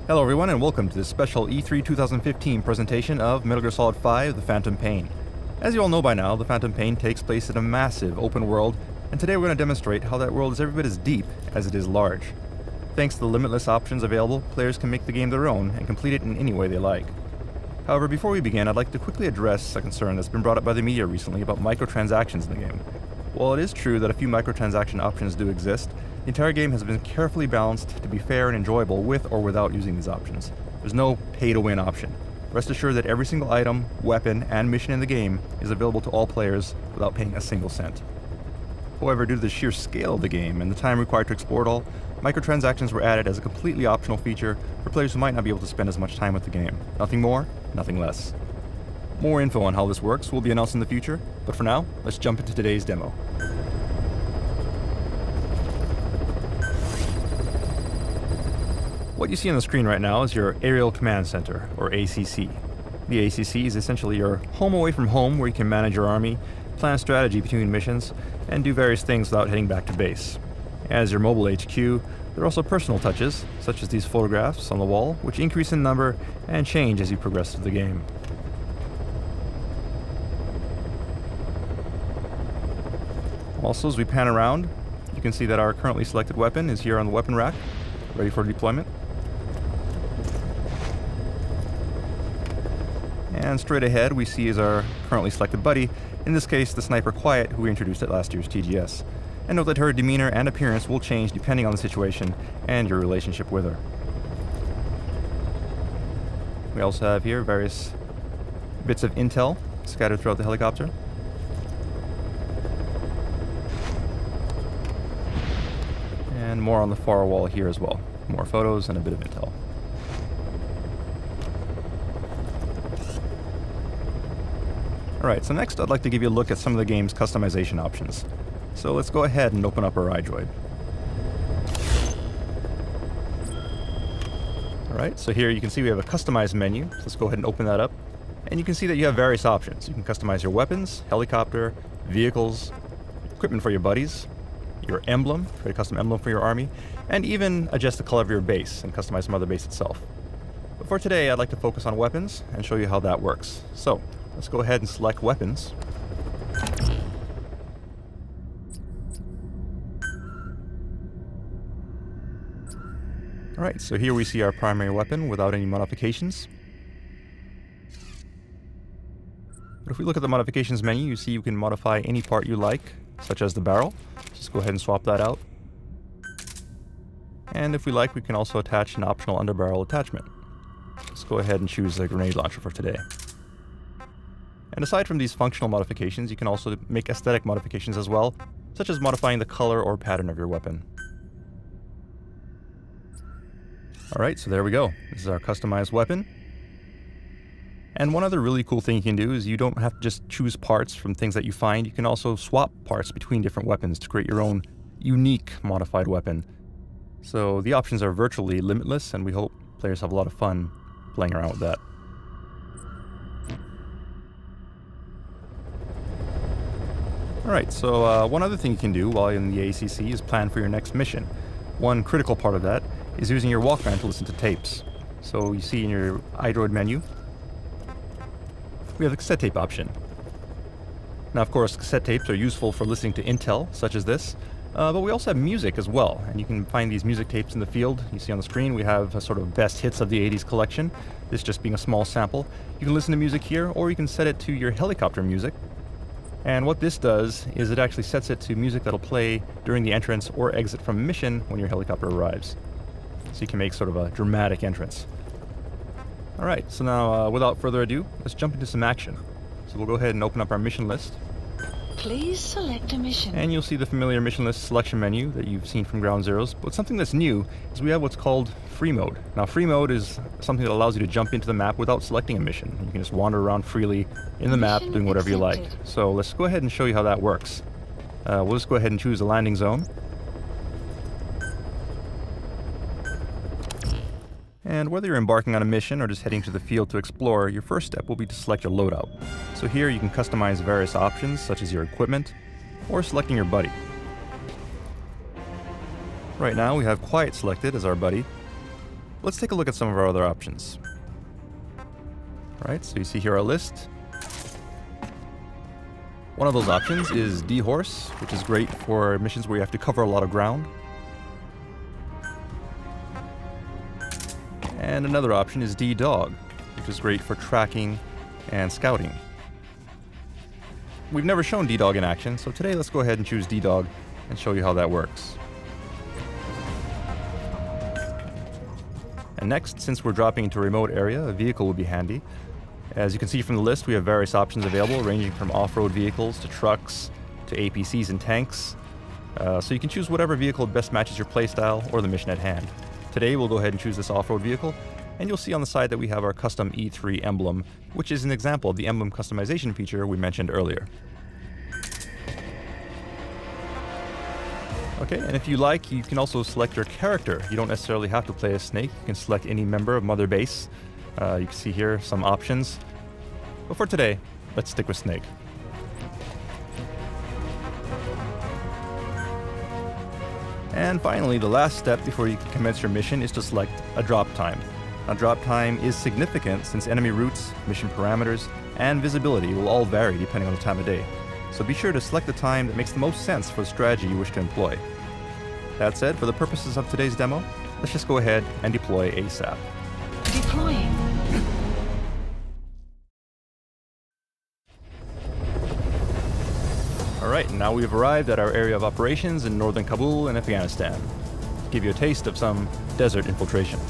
Hello everyone and welcome to this special E3 2015 presentation of Metal Gear Solid 5: The Phantom Pain. As you all know by now, The Phantom Pain takes place in a massive open world, and today we're going to demonstrate how that world is every bit as deep as it is large. Thanks to the limitless options available, players can make the game their own and complete it in any way they like. However, before we begin, I'd like to quickly address a concern that's been brought up by the media recently about microtransactions in the game. While it is true that a few microtransaction options do exist, the entire game has been carefully balanced to be fair and enjoyable with or without using these options. There's no pay-to-win option. Rest assured that every single item, weapon, and mission in the game is available to all players without paying a single cent. However, due to the sheer scale of the game and the time required to explore it all, microtransactions were added as a completely optional feature for players who might not be able to spend as much time with the game. Nothing more, nothing less. More info on how this works will be announced in the future, but for now, let's jump into today's demo. What you see on the screen right now is your Aerial Command Center, or ACC. The ACC is essentially your home away from home where you can manage your army, plan strategy between missions, and do various things without heading back to base. As your mobile HQ, there are also personal touches, such as these photographs on the wall, which increase in number and change as you progress through the game. Also, as we pan around, you can see that our currently selected weapon is here on the weapon rack, ready for deployment. And straight ahead we see is our currently selected buddy, in this case the Sniper Quiet, who we introduced at last year's TGS. And note that her demeanor and appearance will change depending on the situation and your relationship with her. We also have here various bits of intel scattered throughout the helicopter. And more on the far wall here as well. More photos and a bit of intel. Alright, so next I'd like to give you a look at some of the game's customization options. So let's go ahead and open up our iDroid. Alright, so here you can see we have a customized menu. So let's go ahead and open that up. And you can see that you have various options. You can customize your weapons, helicopter, vehicles, equipment for your buddies, your emblem, create a custom emblem for your army, and even adjust the color of your base and customize some other base itself. But for today, I'd like to focus on weapons and show you how that works. So let's go ahead and select weapons. Alright, so here we see our primary weapon without any modifications. But if we look at the modifications menu, you see you can modify any part you like, such as the barrel. Just go ahead and swap that out. And if we like, we can also attach an optional underbarrel attachment. Let's go ahead and choose a grenade launcher for today. And aside from these functional modifications, you can also make aesthetic modifications as well, such as modifying the color or pattern of your weapon. Alright, so there we go. This is our customized weapon. And one other really cool thing you can do is you don't have to just choose parts from things that you find. You can also swap parts between different weapons to create your own unique modified weapon. So the options are virtually limitless, and we hope players have a lot of fun playing around with that. Alright, so one other thing you can do while in the ACC is plan for your next mission. One critical part of that is using your Walkman to listen to tapes. So you see in your iDroid menu, we have the cassette tape option. Now of course cassette tapes are useful for listening to intel, such as this, but we also have music as well, and you can find these music tapes in the field. You see on the screen we have a sort of best hits of the 80s collection, this just being a small sample. You can listen to music here, or you can set it to your helicopter music. And what this does is it actually sets it to music that'll play during the entrance or exit from a mission when your helicopter arrives. So you can make sort of a dramatic entrance. Alright, so now without further ado, let's jump into some action. So we'll go ahead and open up our mission list. Please select a mission. And you'll see the familiar mission list selection menu that you've seen from Ground Zeroes. But something that's new is we have what's called free mode. Now free mode is something that allows you to jump into the map without selecting a mission. You can just wander around freely in the map doing whatever you like. So let's go ahead and show you how that works. We'll just go ahead and choose a landing zone. And whether you're embarking on a mission or just heading to the field to explore, your first step will be to select your loadout. So here you can customize various options such as your equipment or selecting your buddy. Right now we have Quiet selected as our buddy. Let's take a look at some of our other options. Alright, so you see here our list. One of those options is D-Horse, which is great for missions where you have to cover a lot of ground. And another option is D-Dog, which is great for tracking and scouting. We've never shown D-Dog in action, so today let's go ahead and choose D-Dog and show you how that works. And next, since we're dropping into a remote area, a vehicle would be handy. As you can see from the list, we have various options available, ranging from off-road vehicles to trucks to APCs and tanks. So you can choose whatever vehicle best matches your playstyle or the mission at hand. Today we'll go ahead and choose this off-road vehicle, and you'll see on the side that we have our custom E3 emblem, which is an example of the emblem customization feature we mentioned earlier. Okay, and if you like, you can also select your character. You don't necessarily have to play as Snake. You can select any member of Mother Base. You can see here some options. But for today, let's stick with Snake. And finally, the last step before you can commence your mission is to select a drop time. Now, drop time is significant since enemy routes, mission parameters, and visibility will all vary depending on the time of day. So be sure to select the time that makes the most sense for the strategy you wish to employ. That said, for the purposes of today's demo, let's just go ahead and deploy ASAP. Deploying. Alright, now we've arrived at our area of operations in northern Kabul in Afghanistan. To give you a taste of some desert infiltration.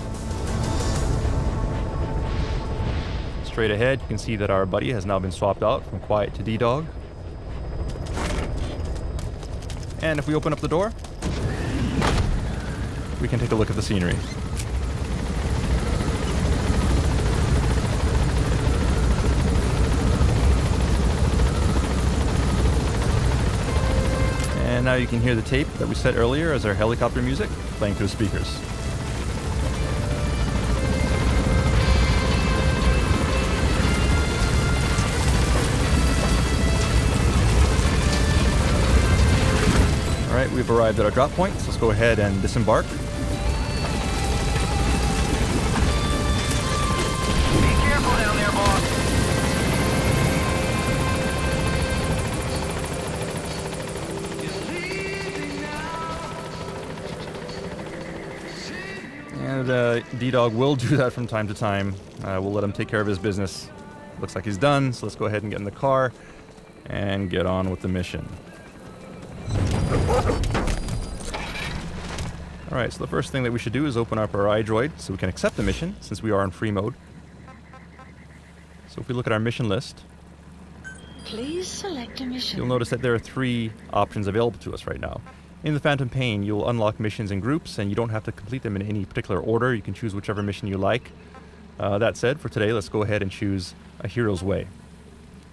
Straight ahead, you can see that our buddy has now been swapped out from Quiet to D-Dog. And if we open up the door, we can take a look at the scenery. And now you can hear the tape that we set earlier as our helicopter music playing through the speakers. Alright, we've arrived at our drop point, so let's go ahead and disembark. Be careful down there, boss. And D-Dog will do that from time to time. We'll let him take care of his business. Looks like he's done, so let's go ahead and get in the car and get on with the mission. Alright, so the first thing that we should do is open up our iDroid so we can accept the mission, since we are in free mode. So if we look at our mission list, Please select a mission. you'll notice that there are 3 options available to us right now. In the Phantom Pain, you'll unlock missions in groups, and you don't have to complete them in any particular order. You can choose whichever mission you like. That said, for today, let's go ahead and choose A Hero's Way.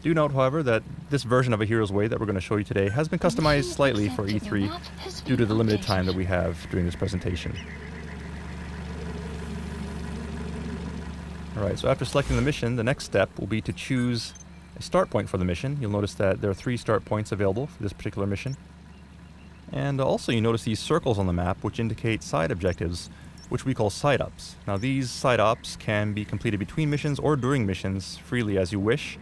Do note, however, that this version of A Hero's Way that we're going to show you today has been customized slightly for E3 due to the limited time that we have during this presentation. Alright, so after selecting the mission, the next step will be to choose a start point for the mission. You'll notice that there are 3 start points available for this particular mission. And also you notice these circles on the map which indicate side objectives, which we call side ops. Now these side ops can be completed between missions or during missions freely as you wish.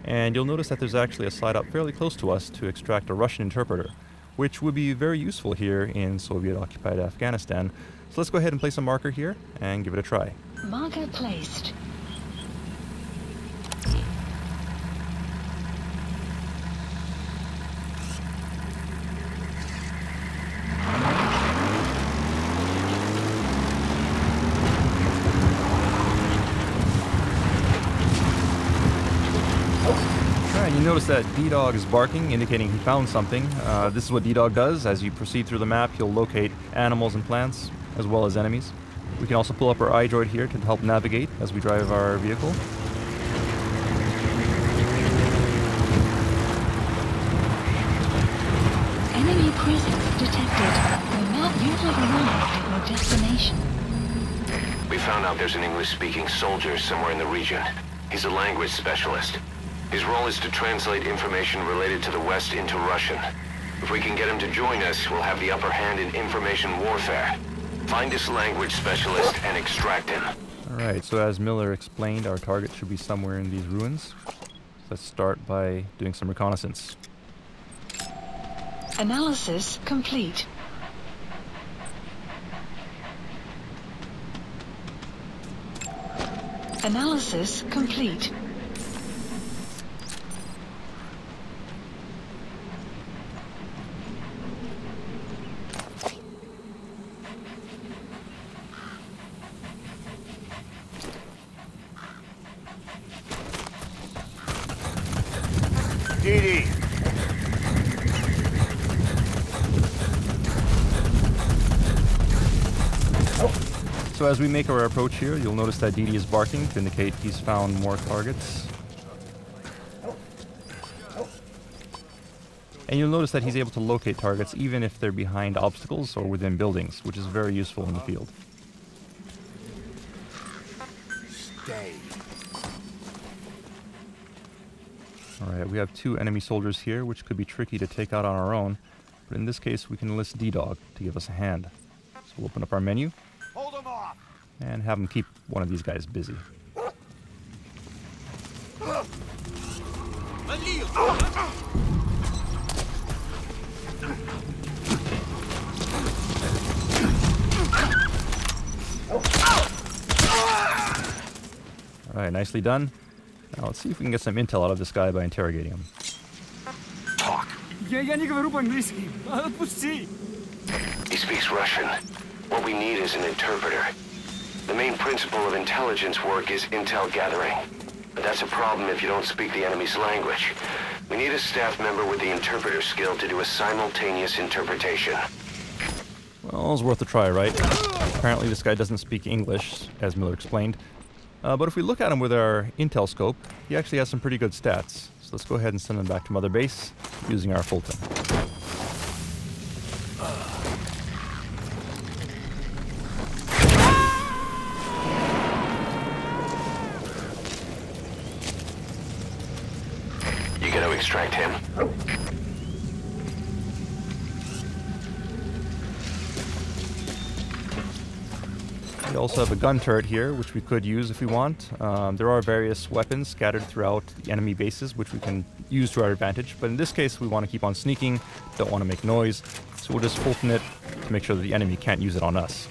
And you'll notice that there's actually a side op fairly close to us to extract a Russian interpreter, which would be very useful here in Soviet-occupied Afghanistan. So let's go ahead and place a marker here and give it a try. Marker placed. You notice that D-Dog is barking, indicating he found something. This is what D-Dog does. As you proceed through the map, he'll locate animals and plants, as well as enemies. We can also pull up our iDroid here to help navigate as we drive our vehicle. Enemy presence detected. You have arrived at your destination. We found out there's an English-speaking soldier somewhere in the region. He's a language specialist. His role is to translate information related to the West into Russian. If we can get him to join us, we'll have the upper hand in information warfare. Find this language specialist and extract him. Alright, so as Miller explained, our target should be somewhere in these ruins. Let's start by doing some reconnaissance. Analysis complete. Analysis complete. DD. So as we make our approach here, you'll notice that DD is barking to indicate he's found more targets. And you'll notice that he's able to locate targets even if they're behind obstacles or within buildings, which is very useful in the field. Stay. Alright, we have 2 enemy soldiers here, which could be tricky to take out on our own, but in this case we can enlist D-Dog to give us a hand. So we'll open up our menu Hold them off. and have him keep one of these guys busy. Alright, nicely done. Now let's see if we can get some intel out of this guy by interrogating him. Talk. Я не говорю по-английски. Отпусти. He speaks Russian. What we need is an interpreter. The main principle of intelligence work is intel gathering. But that's a problem if you don't speak the enemy's language. We need a staff member with the interpreter skill to do a simultaneous interpretation. Well, it's worth a try, right? Apparently this guy doesn't speak English, as Miller explained. But if we look at him with our intel scope, he actually has some pretty good stats. So let's go ahead and send him back to Mother Base using our Fulton. You gotta extract him. We also have a gun turret here, which we could use if we want. There are various weapons scattered throughout the enemy bases, which we can use to our advantage. But in this case, we want to keep on sneaking, don't want to make noise. So we'll just Fulton it to make sure that the enemy can't use it on us.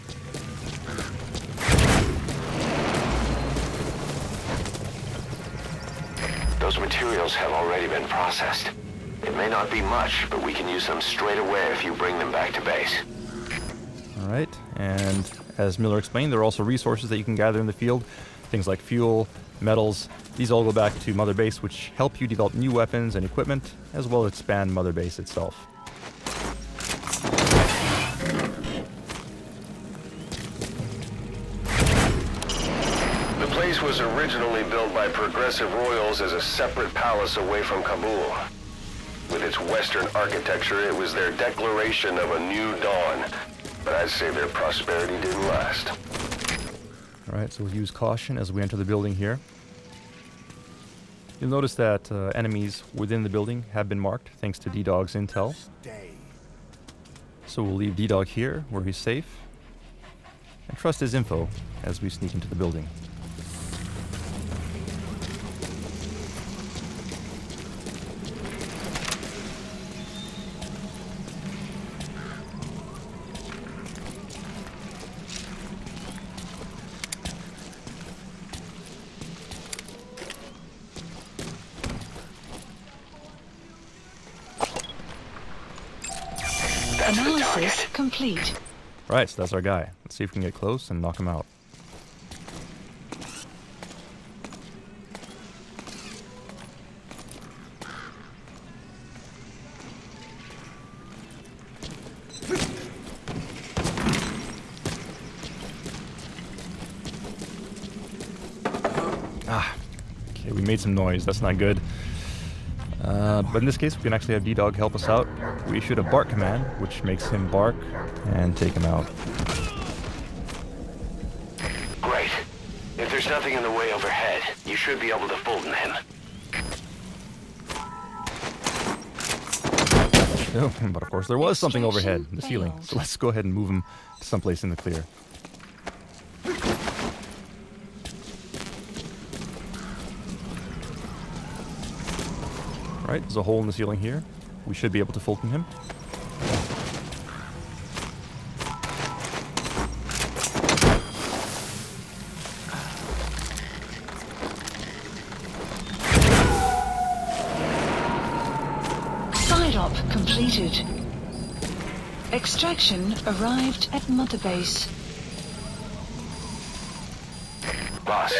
Those materials have already been processed. It may not be much, but we can use them straight away if you bring them back to base. Alright, and as Miller explained, there are also resources that you can gather in the field. Things like fuel, metals. These all go back to Mother Base, which help you develop new weapons and equipment, as well as expand Mother Base itself. The place was originally built by progressive royals as a separate palace away from Kabul. With its Western architecture, it was their declaration of a new dawn. But I'd say their prosperity didn't last. Alright, so we'll use caution as we enter the building here. You'll notice that enemies within the building have been marked thanks to D-Dog's intel. Stay. So we'll leave D-Dog here, where he's safe, and trust his info as we sneak into the building. Analysis complete. Right, so that's our guy. Let's see if we can get close and knock him out. Okay, we made some noise. That's not good. But in this case, we can actually have D-Dog help us out. We issued a bark command, which makes him bark and take him out. Great. If there's nothing in the way overhead, you should be able to Fulton him. Oh, but of course there was something overhead, Extraction the ceiling. failed. So let's go ahead and move him to someplace in the clear. Alright, there's a hole in the ceiling here. We should be able to Fulton him. Side op completed. Extraction arrived at Mother Base. Boss,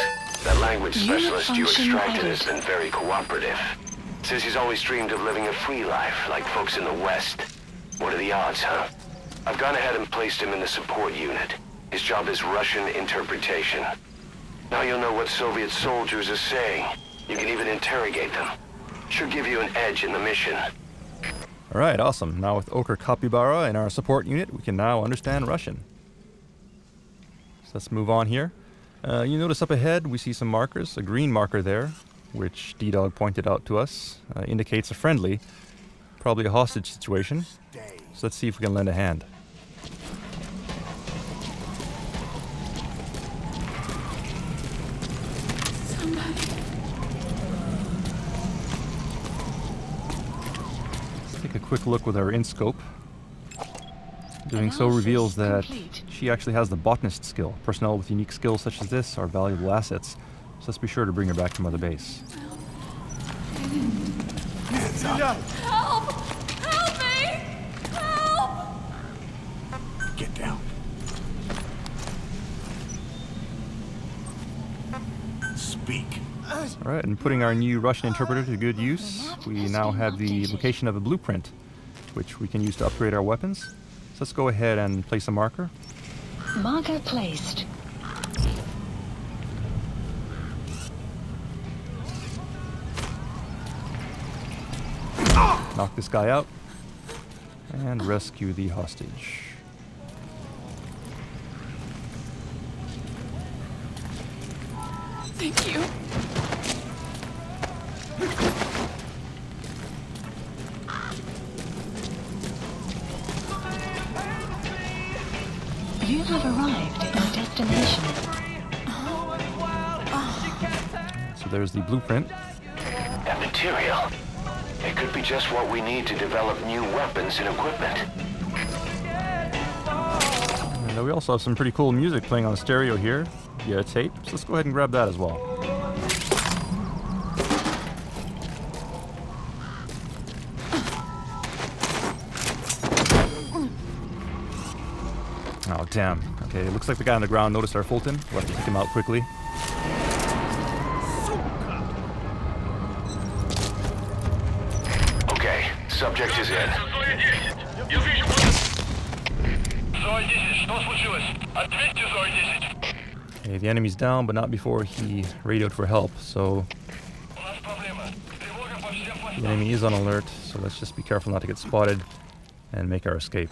that language Unit specialist you function extracted added. has been very cooperative. Says he's always dreamed of living a free life, like folks in the West. What are the odds, huh? I've gone ahead and placed him in the support unit. His job is Russian interpretation. Now you'll know what Soviet soldiers are saying. You can even interrogate them. Should give you an edge in the mission. Alright, awesome. Now with Ochre Capybara in our support unit, we can now understand Russian. So let's move on here. You notice up ahead we see some markers. A green marker there, which D-Dog pointed out to us, indicates a friendly, probably a hostage situation. So let's see if we can lend a hand. Let's take a quick look with our in-scope. Doing so reveals that she actually has the botanist skill. Personnel with unique skills such as this are valuable assets. So let's be sure to bring her back to Mother Base. Help! Help me! Help! Get down. Speak. Alright, and putting our new Russian interpreter to good use, we now have the location of a blueprint, which we can use to upgrade our weapons. So let's go ahead and place a marker. Marker placed. Knock this guy out, and rescue the hostage. Thank you. You have arrived at your destination. So there's the blueprint. That material. It could be just what we need to develop new weapons and equipment. And we also have some pretty cool music playing on stereo here via tape. So let's go ahead and grab that as well. Oh, damn. Okay, it looks like the guy on the ground noticed our Fulton. We'll have to take him out quickly. Okay, subject is in. Okay, the enemy's down, but not before he radioed for help, so the enemy is on alert, so let's just be careful not to get spotted and make our escape.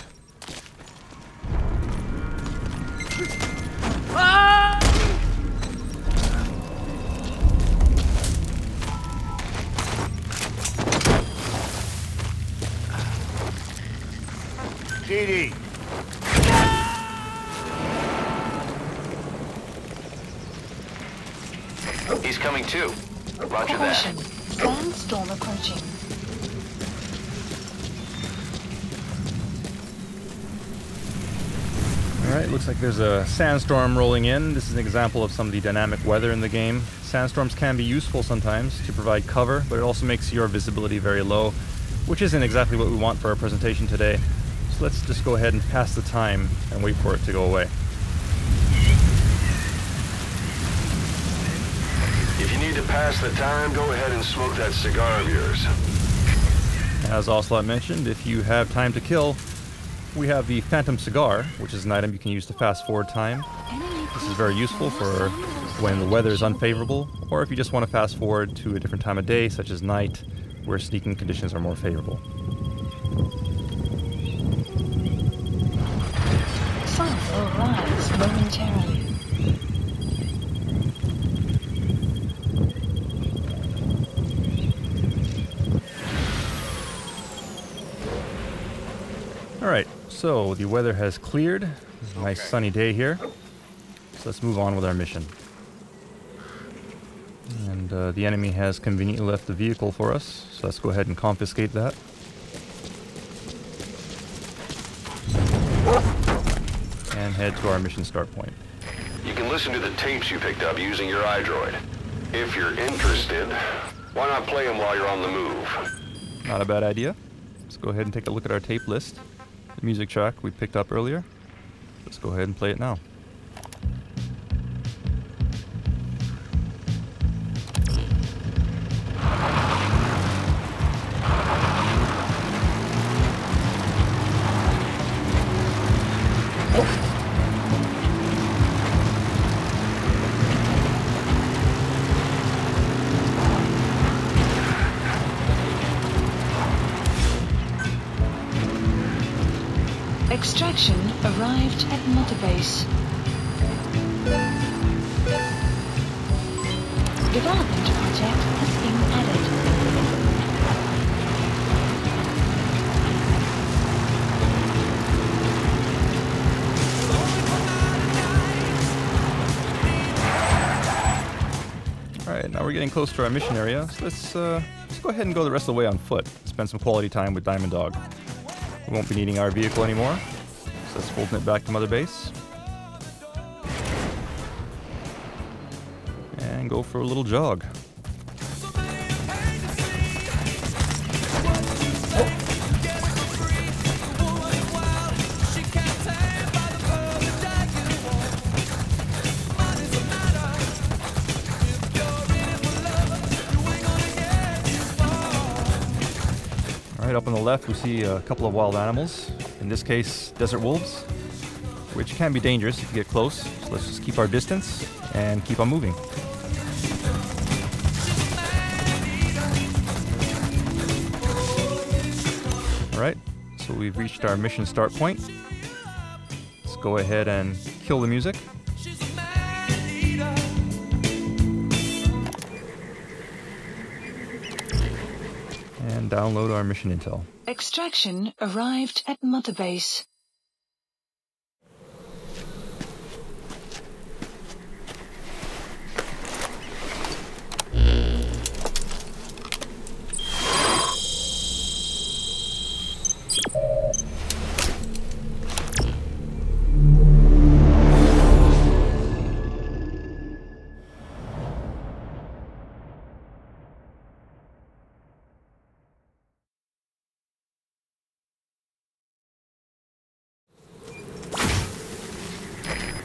DD. He's coming too. Roger that. Caution. Sandstorm approaching. Alright, looks like there's a sandstorm rolling in. This is an example of some of the dynamic weather in the game. Sandstorms can be useful sometimes to provide cover, but it also makes your visibility very low, which isn't exactly what we want for our presentation today. So let's just go ahead and pass the time and wait for it to go away. If you need to pass the time, go ahead and smoke that cigar of yours. As Ocelot mentioned, if you have time to kill, we have the Phantom Cigar, which is an item you can use to fast forward time. This is very useful for when the weather is unfavorable, or if you just want to fast forward to a different time of day, such as night, where sneaking conditions are more favorable. Sun will rise momentarily. Alright, so the weather has cleared. Nice sunny day here. So let's move on with our mission. And the enemy has conveniently left the vehicle for us, so let's go ahead and confiscate that. And head to our mission start point. You can listen to the tapes you picked up using your iDroid. If you're interested, why not play them while you're on the move? Not a bad idea. Let's go ahead and take a look at our tape list. The music track we picked up earlier. Let's go ahead and play it now. Extraction arrived at Mother Base. Development project has been added. Alright, now we're getting close to our mission area, so let's go ahead and go the rest of the way on foot. Spend some quality time with Diamond Dog. We won't be needing our vehicle anymore, so let's fold it back to Mother Base. And go for a little jog. Right up on the left, we see a couple of wild animals. In this case, desert wolves, which can be dangerous if you get close. So let's just keep our distance and keep on moving. Alright, so we've reached our mission start point. Let's go ahead and kill the music. And download our mission intel. Extraction arrived at Mother Base.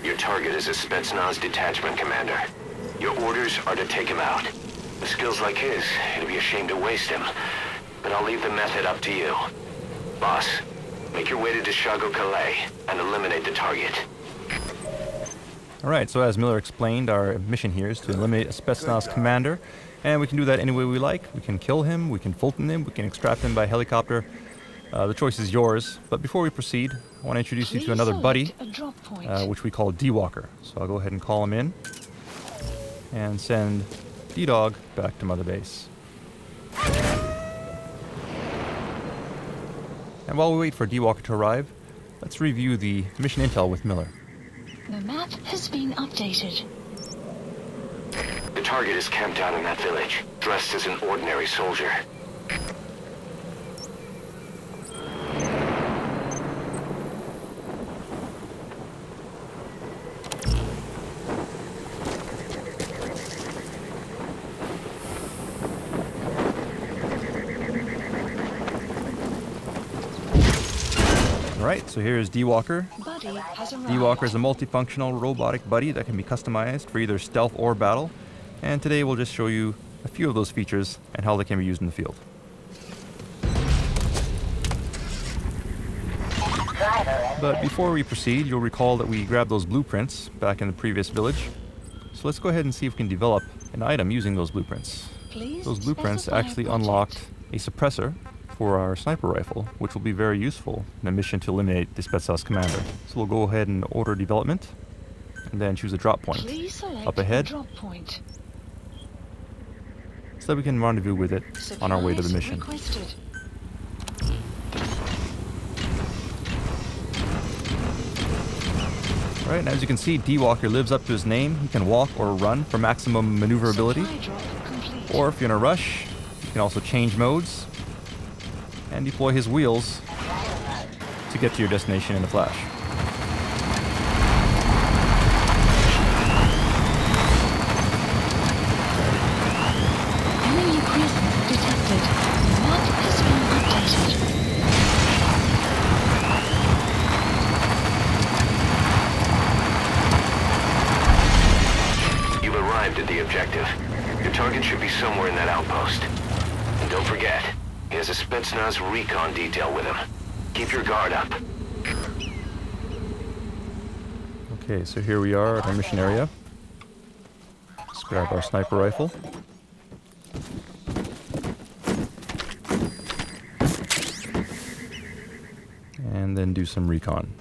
Your target is a Spetsnaz detachment commander. Your orders are to take him out. With skills like his, it'd be a shame to waste him. But I'll leave the method up to you. Boss, make your way to Deshago Calais and eliminate the target. Alright, so as Miller explained, our mission here is to eliminate a Spetsnaz commander. And we can do that any way we like. We can kill him, we can Fulton him, we can extract him by helicopter. The choice is yours, but before we proceed, I want to introduce you to another buddy, which we call D-Walker. So I'll go ahead and call him in, and send D-Dog back to Mother Base. And while we wait for D-Walker to arrive, let's review the mission intel with Miller. The map has been updated. The target is camped out in that village, dressed as an ordinary soldier. Alright, so here's D-Walker. Buddy has arrived. D-Walker is a multifunctional robotic buddy that can be customized for either stealth or battle. And today we'll just show you a few of those features and how they can be used in the field. But before we proceed, you'll recall that we grabbed those blueprints back in the previous village. So let's go ahead and see if we can develop an item using those blueprints. Those blueprints actually unlocked a suppressor for our sniper rifle, which will be very useful in a mission to eliminate the Spetsnaz commander. So we'll go ahead and order development, and then choose a drop point up ahead, so that we can rendezvous with it on our way to the mission. Right, and as you can see, D-Walker lives up to his name. He can walk or run for maximum maneuverability. Supply drop complete. Or if you're in a rush, you can also change modes and deploy his wheels to get to your destination in a flash. Enemy presence detected. Map has been updated. You've arrived at the objective. Your target should be somewhere in that outpost. And don't forget, he has a Spetsnaz recon detail with him. Keep your guard up. Okay, so here we are at our mission area. Let's grab our sniper rifle. And then do some recon.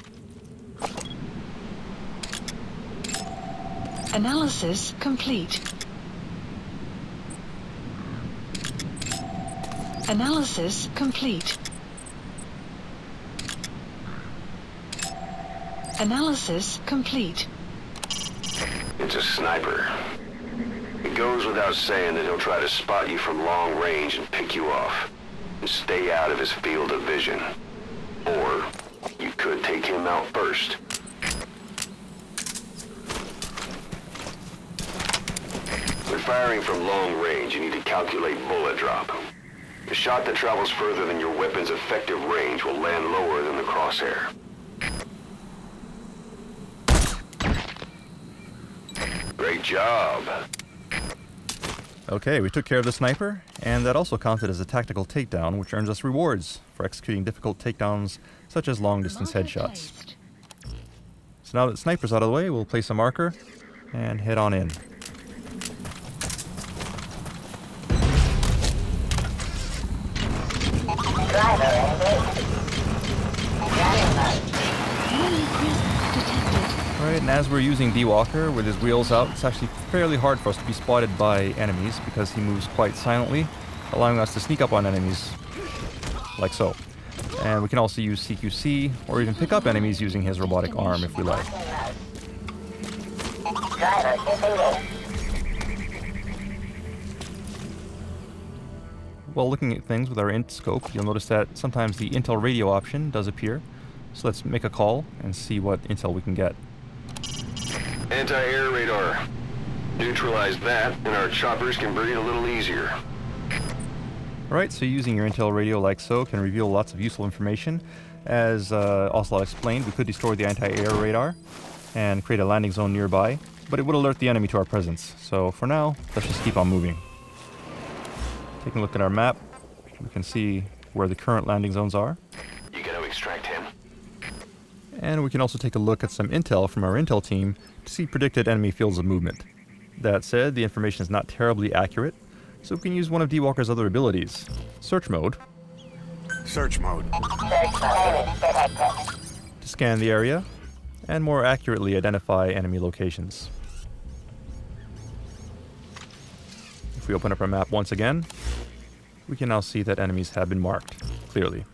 Analysis complete. Analysis complete. Analysis complete. It's a sniper. It goes without saying that he'll try to spot you from long range and pick you off. And stay out of his field of vision. Or you could take him out first. When firing from long range, you need to calculate bullet drop. A shot that travels further than your weapon's effective range will land lower than the crosshair. Great job. Okay, we took care of the sniper, and that also counted as a tactical takedown, which earns us rewards for executing difficult takedowns such as long-distance Marker headshots. placed. So now that sniper's out of the way, we'll place a marker and head on in. Enemy presence detected. Alright, and as we're using D-Walker with his wheels out, it's actually fairly hard for us to be spotted by enemies because he moves quite silently, allowing us to sneak up on enemies, like so. And we can also use CQC, or even pick up enemies using his robotic arm if we like. While looking at things with our int scope, you'll notice that sometimes the intel radio option does appear. So let's make a call and see what intel we can get. Anti-air radar. Neutralize that, and our choppers can breathe a little easier. Alright, so using your intel radio like so can reveal lots of useful information. As Ocelot explained, we could destroy the anti-air radar and create a landing zone nearby, but it would alert the enemy to our presence. So for now, let's just keep on moving. Taking a look at our map, we can see where the current landing zones are. You gotta extract him. And we can also take a look at some intel from our intel team to see predicted enemy fields of movement. That said, the information is not terribly accurate, so we can use one of D-Walker's other abilities, search mode, Search mode. to scan the area and more accurately identify enemy locations. If we open up our map once again, we can now see that enemies have been marked clearly.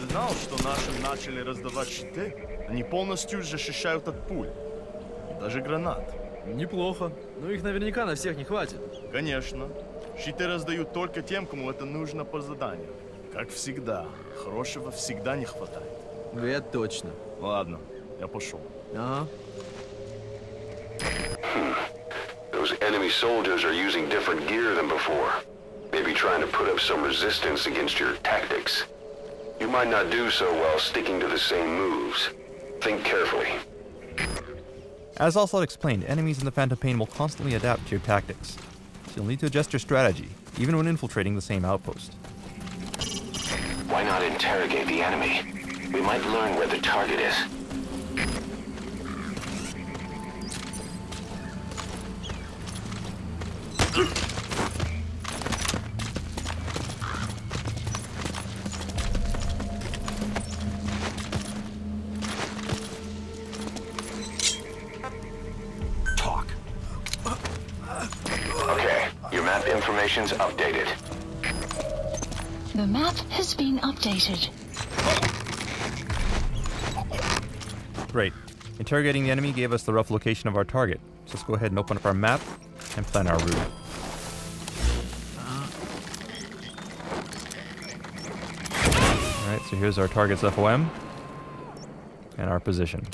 Знал, что нашим начали раздавать щиты, они полностью защищают от пуль. И даже гранат. Неплохо. Но их наверняка на всех не хватит. Конечно. Щиты раздают только тем, кому это нужно по заданию. Как всегда. Хорошего всегда не хватает. Это точно. Ладно, я пошел. Ага. Those enemy soldiers are using different gear than before. Maybe trying to put up some resistance against your tactics. You might not do so while sticking to the same moves. Think carefully. As Ocelot explained, enemies in the Phantom Pain will constantly adapt to your tactics, so you'll need to adjust your strategy, even when infiltrating the same outpost. Why not interrogate the enemy? We might learn where the target is. information's updated. The map has been updated. Great. Interrogating the enemy gave us the rough location of our target. So let's go ahead and open up our map and plan our route. Alright, so here's our target's FOM and our position.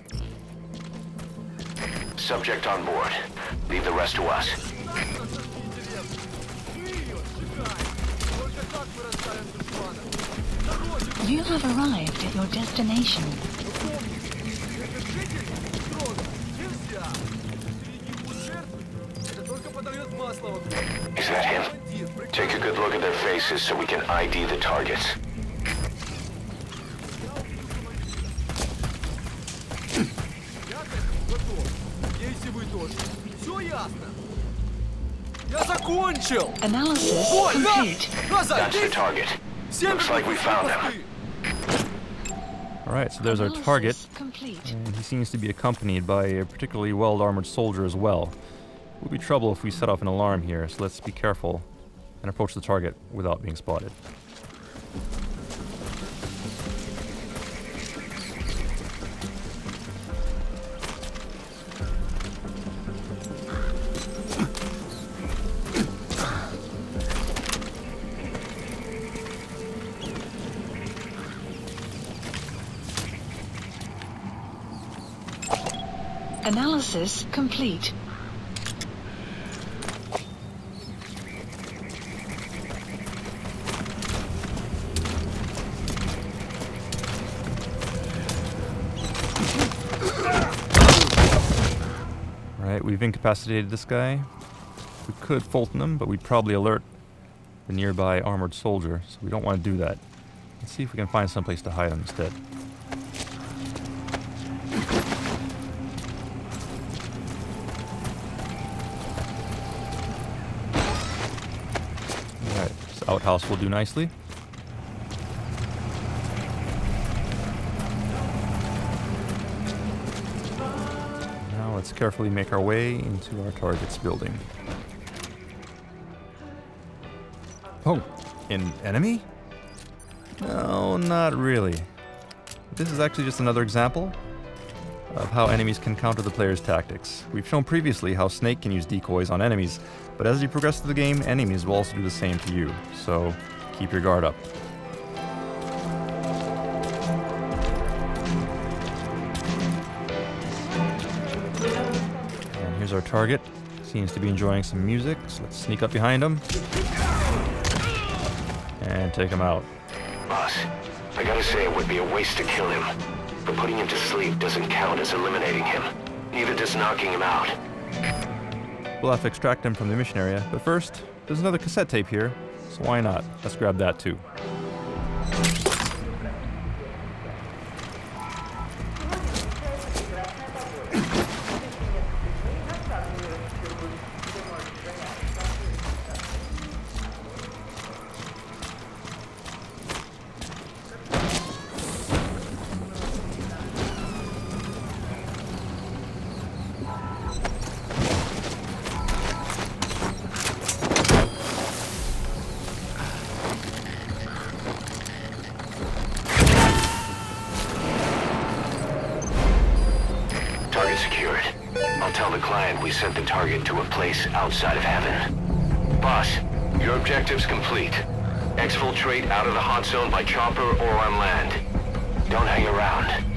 Subject on board. Leave the rest to us. You have arrived at your destination. Is that him? Take a good look at their faces so we can ID the targets. Analysis complete. That's the target. Looks like we found him. Alright, so there's our target. Analysis complete. And he seems to be accompanied by a particularly well-armored soldier as well. It would be trouble if we set off an alarm here, so let's be careful and approach the target without being spotted. Analysis complete. Alright, we've incapacitated this guy. We could Fulton him, but we'd probably alert the nearby armored soldier, so we don't want to do that. Let's see if we can find someplace to hide him instead. Alright, this outhouse will do nicely. Now let's carefully make our way into our target's building. Oh, an enemy? No, not really. This is actually just another example of how enemies can counter the player's tactics. We've shown previously how Snake can use decoys on enemies, but as you progress through the game, enemies will also do the same to you, so keep your guard up. And here's our target. Seems to be enjoying some music, so let's sneak up behind him and take him out. Boss, I gotta say it would be a waste to kill him. But putting him to sleep doesn't count as eliminating him. Neither does knocking him out. We'll have to extract him from the mission area, but first, there's another cassette tape here, so why not? Let's grab that too. Target secured. I'll tell the client we sent the target to a place outside of heaven. Boss, your objective's complete. Exfiltrate out of the hot zone by chopper or on land. Don't hang around.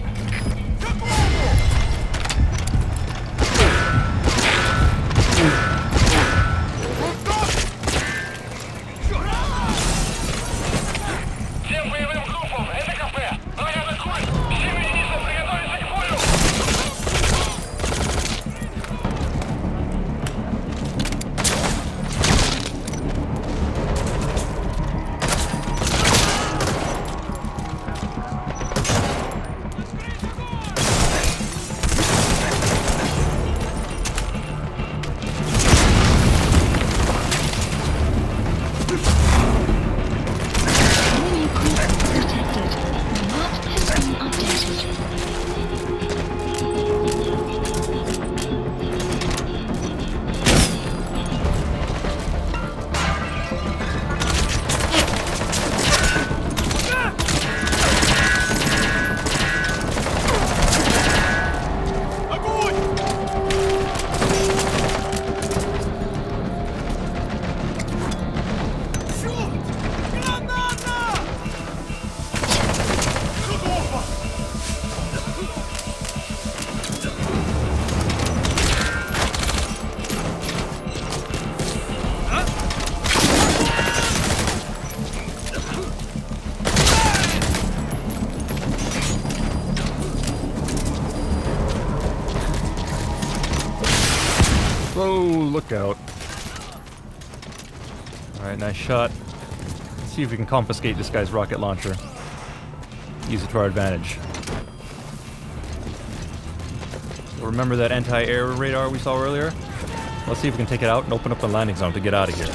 lookout. Alright, nice shot. Let's see if we can confiscate this guy's rocket launcher. Use it to our advantage. So remember that anti-air radar we saw earlier? Let's see if we can take it out and open up the landing zone to get out of here.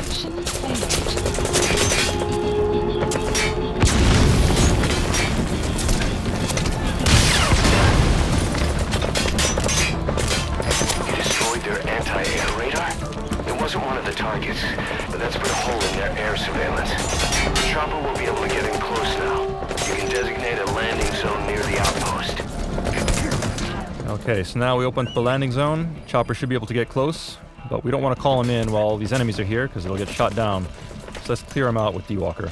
You destroyed their anti-air radar? It wasn't one of the targets, but that's put a hole in their air surveillance. The chopper will be able to get in close now. You can designate a landing zone near the outpost. Okay, so now we opened the landing zone. Chopper should be able to get close, but we don't want to call him in while these enemies are here because it'll get shot down. So let's clear him out with D-Walker.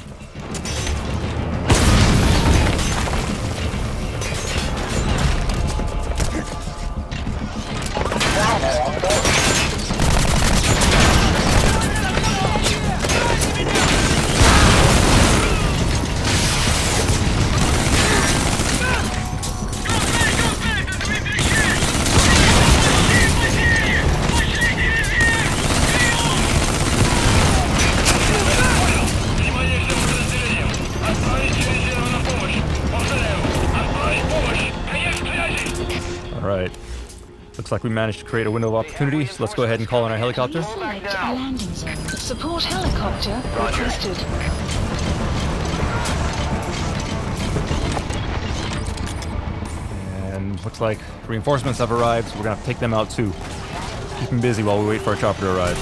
Alright. Looks like we managed to create a window of opportunity, so let's go ahead and call in our helicopter. Select a landing zone. Support helicopter requested. And looks like reinforcements have arrived, so we're gonna have to take them out too. Keep them busy while we wait for our chopper to arrive.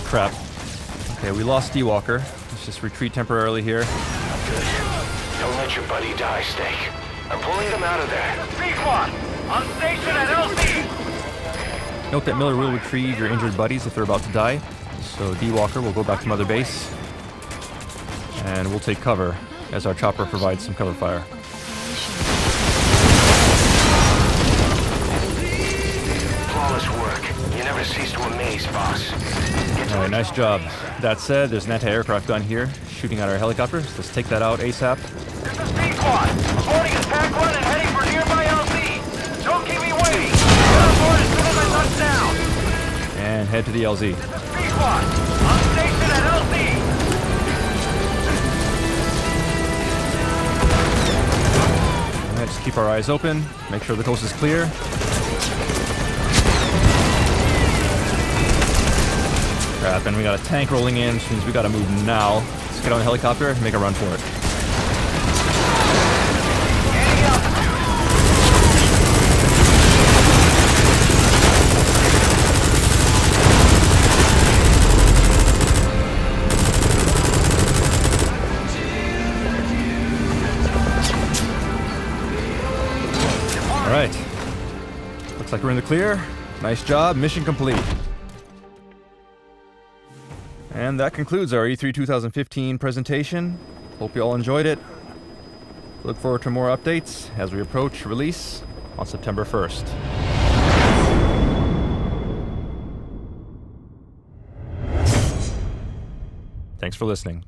Crap. Okay, we lost D-Walker. Let's just retreat temporarily here. Don't let your buddy die, Snake. I'm pulling them out of there. P-Quad! On station at LC! Note that Miller will retrieve your injured buddies if they're about to die. So D-Walker will go back to Mother Base. And we'll take cover as our chopper provides some cover fire. Flawless work. You never cease to amaze, boss. Alright, nice job. That said, there's an anti-aircraft gun here shooting at our helicopters. Let's take that out ASAP. This is P-Quad! Boarding is Pack 1 and heading for nearby LZ! Don't keep me waiting! Get on board as soon as I touch down! And head to the LZ. This is P-Quad! On station at LZ! Alright, just keep our eyes open. Make sure the coast is clear. Crap, and we got a tank rolling in, which means we gotta move now. Let's get on the helicopter and make a run for it. Alright. Looks like we're in the clear. Nice job, mission complete. And that concludes our E3 2015 presentation. Hope you all enjoyed it. Look forward to more updates as we approach release on September 1st. Thanks for listening.